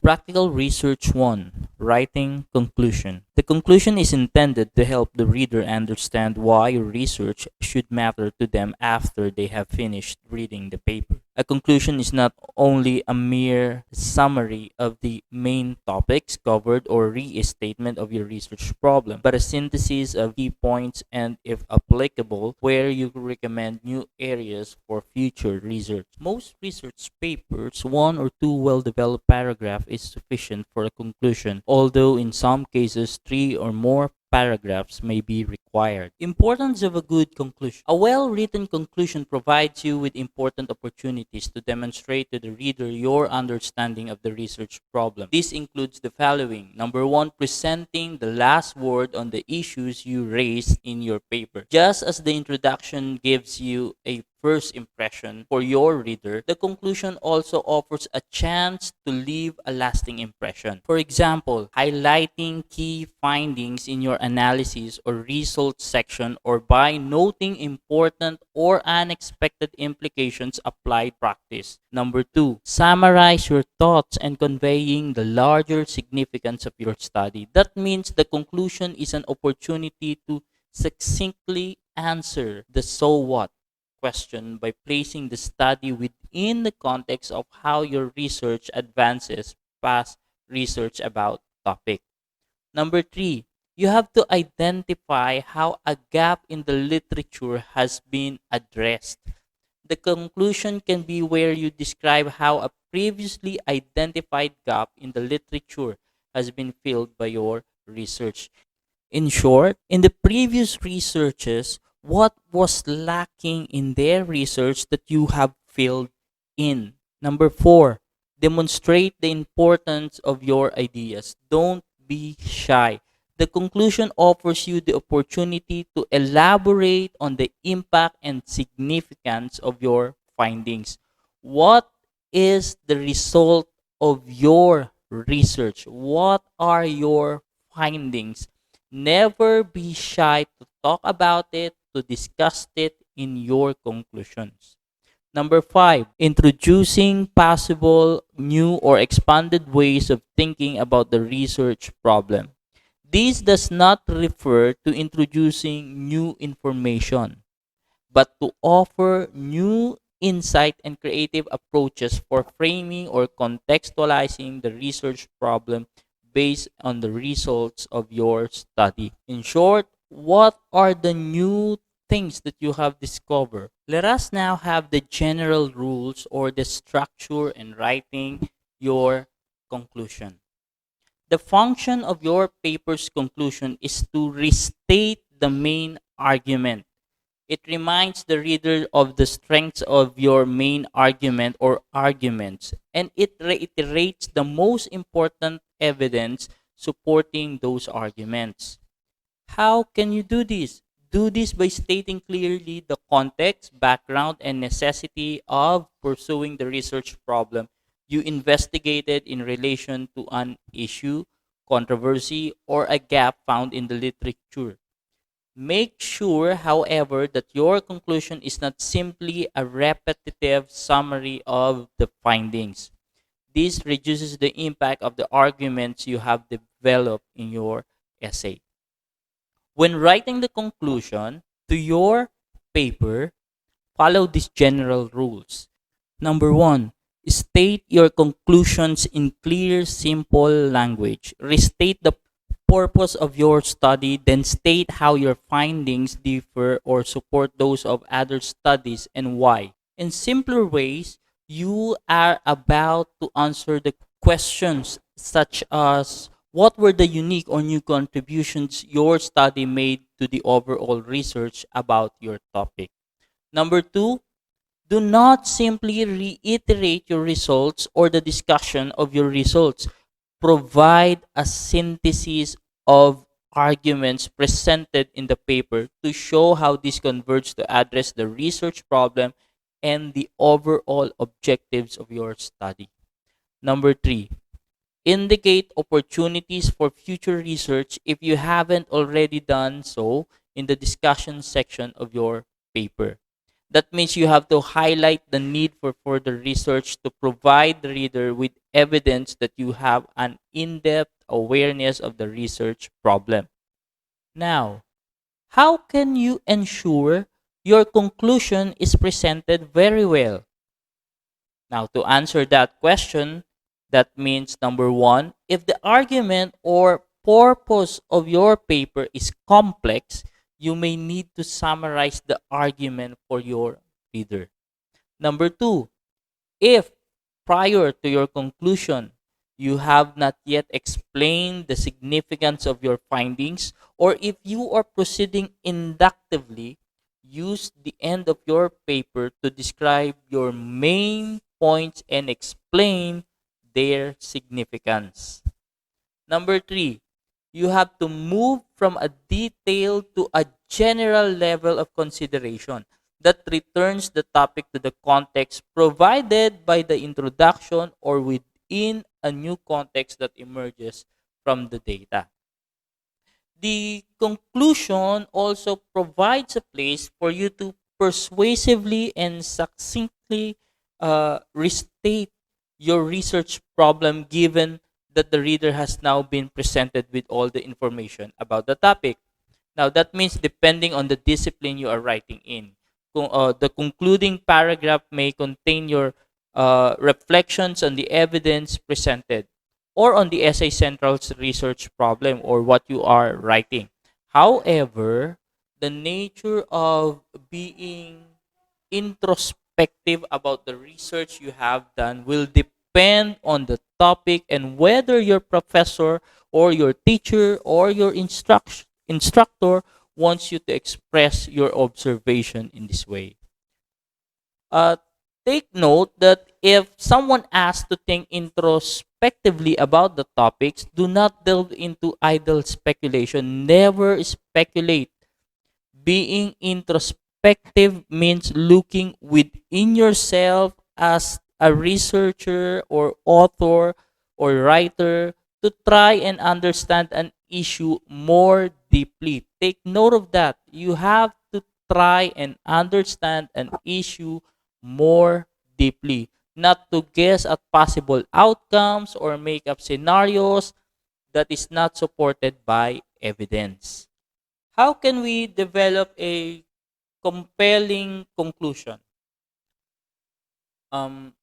Practical Research 1, Writing Conclusion. The conclusion is intended to help the reader understand why your research should matter to them after they have finished reading the paper. A conclusion is not only a mere summary of the main topics covered or restatement of your research problem, but a synthesis of key points and, if applicable, where you recommend new areas for future research. Most research papers, one or two well-developed paragraphs is sufficient for a conclusion, although in some cases three or more paragraphs may be required. Importance of a good conclusion. A well-written conclusion provides you with important opportunities to demonstrate to the reader your understanding of the research problem. This includes the following. Number one, presenting the last word on the issues you raised in your paper. Just as the introduction gives you a first impression for your reader, the conclusion also offers a chance to leave a lasting impression. For example, highlighting key findings in your analysis or results section, or by noting important or unexpected implications applied practice. Number two, summarize your thoughts and conveying the larger significance of your study. That means the conclusion is an opportunity to succinctly answer the so what question by placing the study within the context of how your research advances past research about topic. Number three, you have to identify how a gap in the literature has been addressed. The conclusion can be where you describe how a previously identified gap in the literature has been filled by your research. In short, in the previous researches, what was lacking in their research that you have filled in. Number four, demonstrate the importance of your ideas. Don't be shy. The conclusion offers you the opportunity to elaborate on the impact and significance of your findings. What is the result of your research? What are your findings? Never be shy to talk about it, to discuss it in your conclusions. Number five, introducing possible new or expanded ways of thinking about the research problem. This does not refer to introducing new information, but to offer new insight and creative approaches for framing or contextualizing the research problem based on the results of your study. In short, what are the new things that you have discovered? Let us now have the general rules or the structure in writing your conclusion. The function of your paper's conclusion is to restate the main argument. It reminds the reader of the strengths of your main argument or arguments, and it reiterates the most important evidence supporting those arguments. How can you do this? Do this by stating clearly the context, background, and necessity of pursuing the research problem you investigated in relation to an issue, controversy, or a gap found in the literature. Make sure, however, that your conclusion is not simply a repetitive summary of the findings. This reduces the impact of the arguments you have developed in your essay. When writing the conclusion to your paper, follow these general rules. Number one, state your conclusions in clear, simple language. Restate the purpose of your study, then state how your findings differ or support those of other studies and why. In simpler ways, you are about to answer the questions such as what were the unique or new contributions your study made to the overall research about your topic. Number two, do not simply reiterate your results or the discussion of your results. Provide a synthesis of arguments presented in the paper to show how this converges to address the research problem and the overall objectives of your study. Number three, indicate opportunities for future research if you haven't already done so in the discussion section of your paper. That means you have to highlight the need for further research to provide the reader with evidence that you have an in depth awareness of the research problem. Now, how can you ensure your conclusion is presented very well? Now, to answer that question, that means number one, if the argument or purpose of your paper is complex, you may need to summarize the argument for your reader. Number two, if prior to your conclusion, you have not yet explained the significance of your findings, or if you are proceeding inductively, use the end of your paper to describe your main points and explain their significance. Number three, you have to move from a detailed to a general level of consideration that returns the topic to the context provided by the introduction or within a new context that emerges from the data. The conclusion also provides a place for you to persuasively and succinctly restate your research problem, given that the reader has now been presented with all the information about the topic. Now, that means depending on the discipline you are writing in. The concluding paragraph may contain your reflections on the evidence presented or on the essay central's research problem or what you are writing. However, the nature of being introspective about the research you have done will depend on the topic and whether your professor or your teacher or your instructor wants you to express your observation in this way. Uh, Take note that if someone asks to think introspectively about the topics, do not delve into idle speculation. Never speculate. Being introspective means looking within yourself as a researcher or author or writer to try and understand an issue more deeply. Take note of that. You have to try and understand an issue more deeply, not to guess at possible outcomes or make up scenarios that is not supported by evidence. How can we develop a compelling conclusion? Um,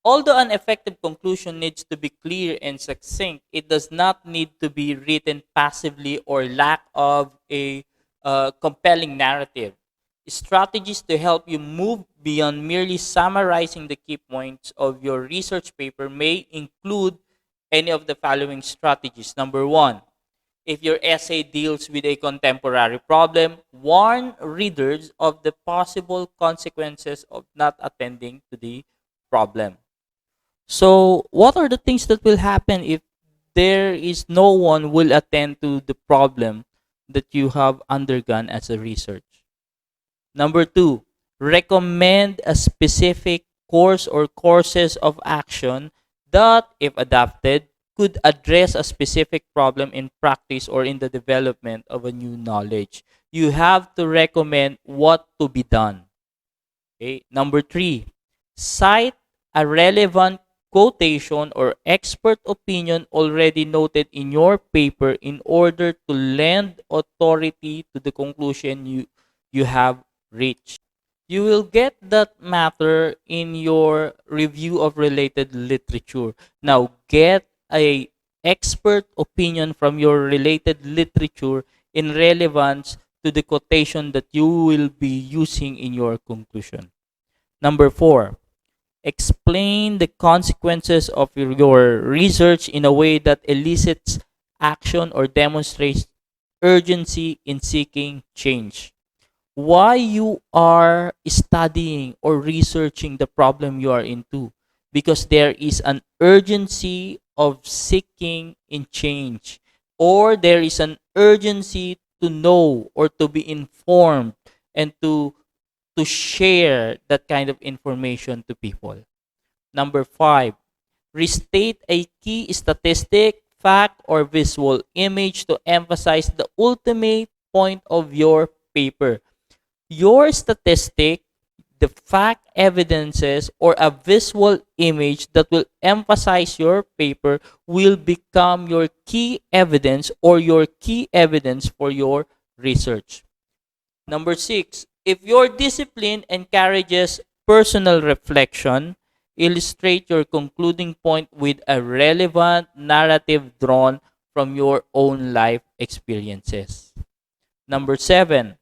Although an effective conclusion needs to be clear and succinct, it does not need to be written passively or lack of a compelling narrative. Strategies to help you move beyond merely summarizing the key points of your research paper may include any of the following strategies. Number one, if your essay deals with a contemporary problem, warn readers of the possible consequences of not attending to the problem. So, what are the things that will happen if there is no one will attend to the problem that you have undergone as a research? Number two, recommend a specific course or courses of action that, if adapted, could address a specific problem in practice or in the development of a new knowledge. You have to recommend what to be done. Okay. Number three, cite a relevant quotation or expert opinion already noted in your paper in order to lend authority to the conclusion you have reached. You will get that matter in your review of related literature. Now, get a expert opinion from your related literature in relevance to the quotation that you will be using in your conclusion. Number four, explain the consequences of your research in a way that elicits action or demonstrates urgency in seeking change. Why you are studying or researching the problem you are into? Because there is an urgency of seeking in change, or there is an urgency to know or to be informed and to share that kind of information to people. Number five, restate a key statistic, fact, or visual image to emphasize the ultimate point of your paper. Your statistic, the fact evidences or a visual image that will emphasize your paper will become your key evidence or your key evidence for your research. Number six, if your discipline encourages personal reflection, illustrate your concluding point with a relevant narrative drawn from your own life experiences. Number seven,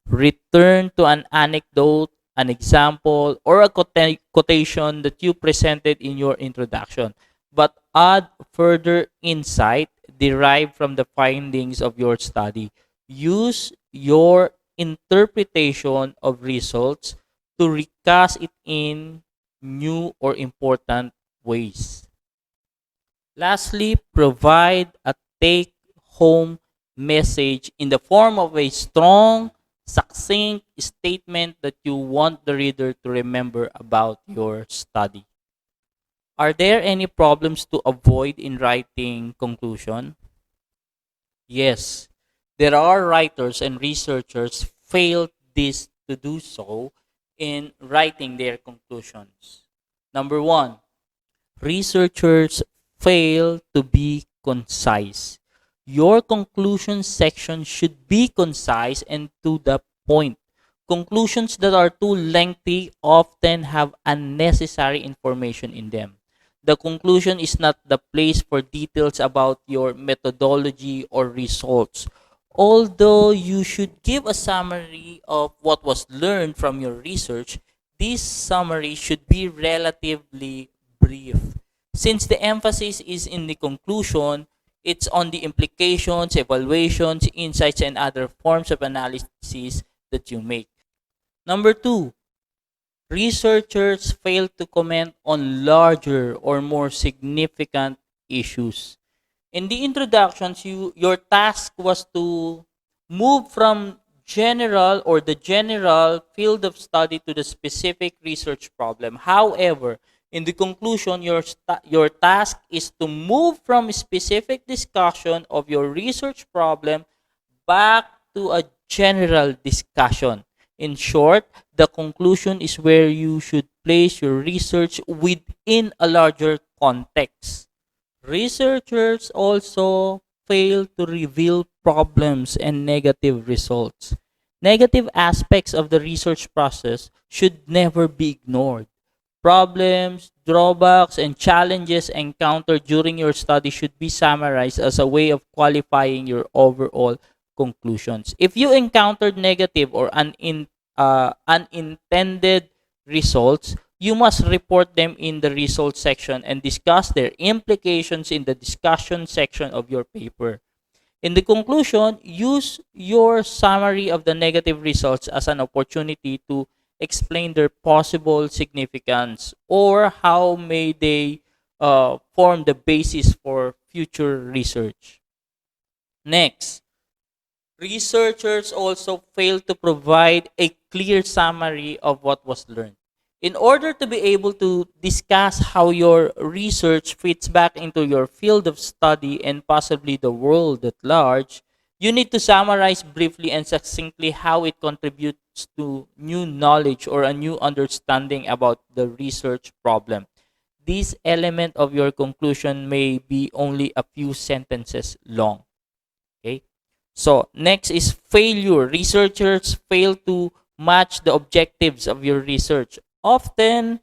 return to an anecdote, an example, or a quotation that you presented in your introduction, but add further insight derived from the findings of your study. Use your interpretation of results to recast it in new or important ways. Lastly, provide a take home message in the form of a strong, succinct statement that you want the reader to remember about your study. Are there any problems to avoid in writing conclusion? Yes, there are writers and researchers fail this to do so in writing their conclusions. Number one, researchers fail to be concise. Your conclusion section should be concise and to the point. Conclusions that are too lengthy often have unnecessary information in them. The conclusion is not the place for details about your methodology or results. Although you should give a summary of what was learned from your research, this summary should be relatively brief. Since the emphasis is in the conclusion, it's on the implications, evaluations, insights, and other forms of analysis that you make. Number two, researchers fail to comment on larger or more significant issues. In the introductions, your task was to move from general or the general field of study to the specific research problem. However, in the conclusion, your task is to move from a specific discussion of your research problem back to a general discussion. In short, the conclusion is where you should place your research within a larger context. Researchers also fail to reveal problems and negative results. Negative aspects of the research process should never be ignored. Problems, drawbacks, and challenges encountered during your study should be summarized as a way of qualifying your overall conclusions. If you encountered negative or unintended results, you must report them in the results section and discuss their implications in the discussion section of your paper. In the conclusion, use your summary of the negative results as an opportunity to explain their possible significance or how may they form the basis for future research. Next, researchers also fail to provide a clear summary of what was learned. In order to be able to discuss how your research fits back into your field of study and possibly the world at large, you need to summarize briefly and succinctly how it contributes to new knowledge or a new understanding about the research problem. This element of your conclusion may be only a few sentences long. Okay? So, next is failure. Researchers fail to match the objectives of your research. Often,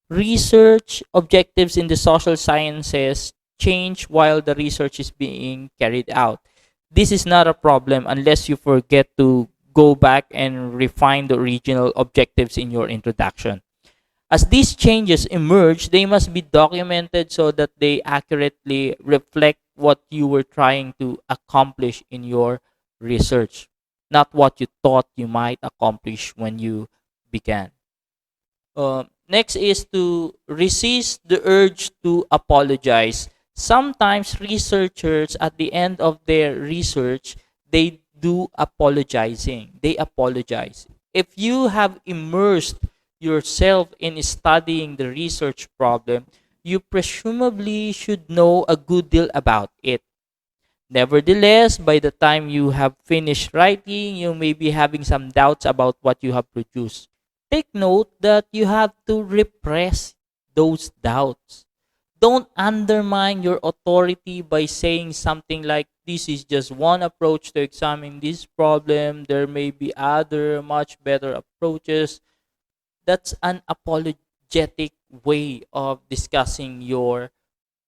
research objectives in the social sciences change while the research is being carried out. This is not a problem unless you forget to go back and refine the original objectives in your introduction. As these changes emerge, they must be documented so that they accurately reflect what you were trying to accomplish in your research, not what you thought you might accomplish when you began. Next is to resist the urge to apologize. Sometimes researchers at the end of their research, they do apologizing. They apologize. If you have immersed yourself in studying the research problem, you presumably should know a good deal about it. Nevertheless, by the time you have finished writing, you may be having some doubts about what you have produced. Take note that you have to repress those doubts. Don't undermine your authority by saying something like, this is just one approach to examine this problem. There may be other, much better approaches. That's an apologetic way of discussing your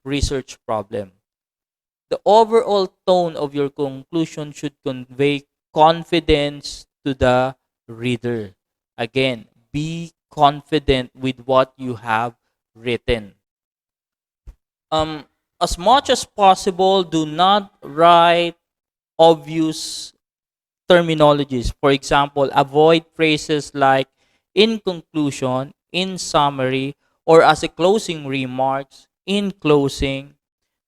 research problem. The overall tone of your conclusion should convey confidence to the reader. Again, be confident with what you have written. Um, as much as possible, do not write obvious terminologies. For example, avoid phrases like in conclusion, in summary, or as a closing remarks, in closing.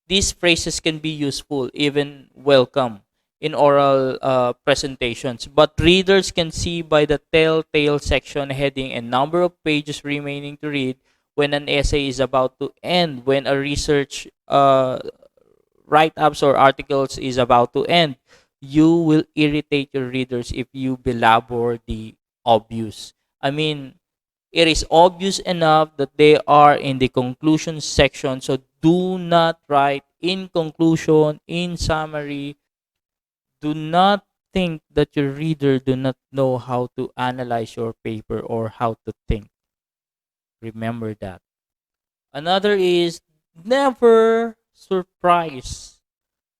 These phrases can be useful, even welcome, in oral presentations, but readers can see by the telltale section heading and number of pages remaining to read when an essay is about to end, when a research write-ups or articles is about to end. You will irritate your readers if you belabor the obvious. I mean, it is obvious enough that they are in the conclusion section, so do not write in conclusion, in summary. Do not think that your reader do not know how to analyze your paper or how to think. Remember that. Another is, never surprise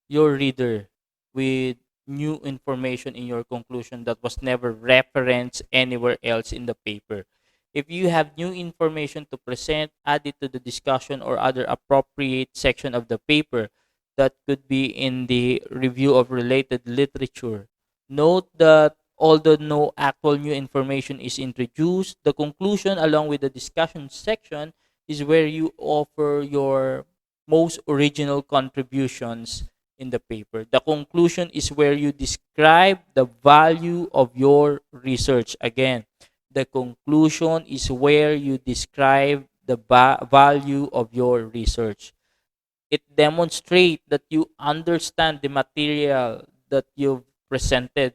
your reader with new information in your conclusion that was never referenced anywhere else in the paper. If you have new information to present, add it to the discussion or other appropriate section of the paper. That could be in the review of related literature. Note that although no actual new information is introduced, the conclusion along with the discussion section is where you offer your most original contributions in the paper. The conclusion is where you describe the value of your research. Again, the conclusion is where you describe the value of your research. It demonstrates that you understand the material that you've presented.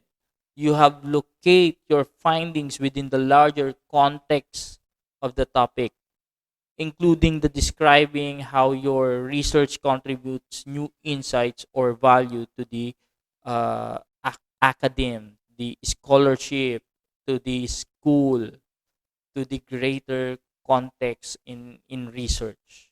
You have locate your findings within the larger context of the topic, including the describing how your research contributes new insights or value to the academe, the scholarship, to the school, to the greater context in research.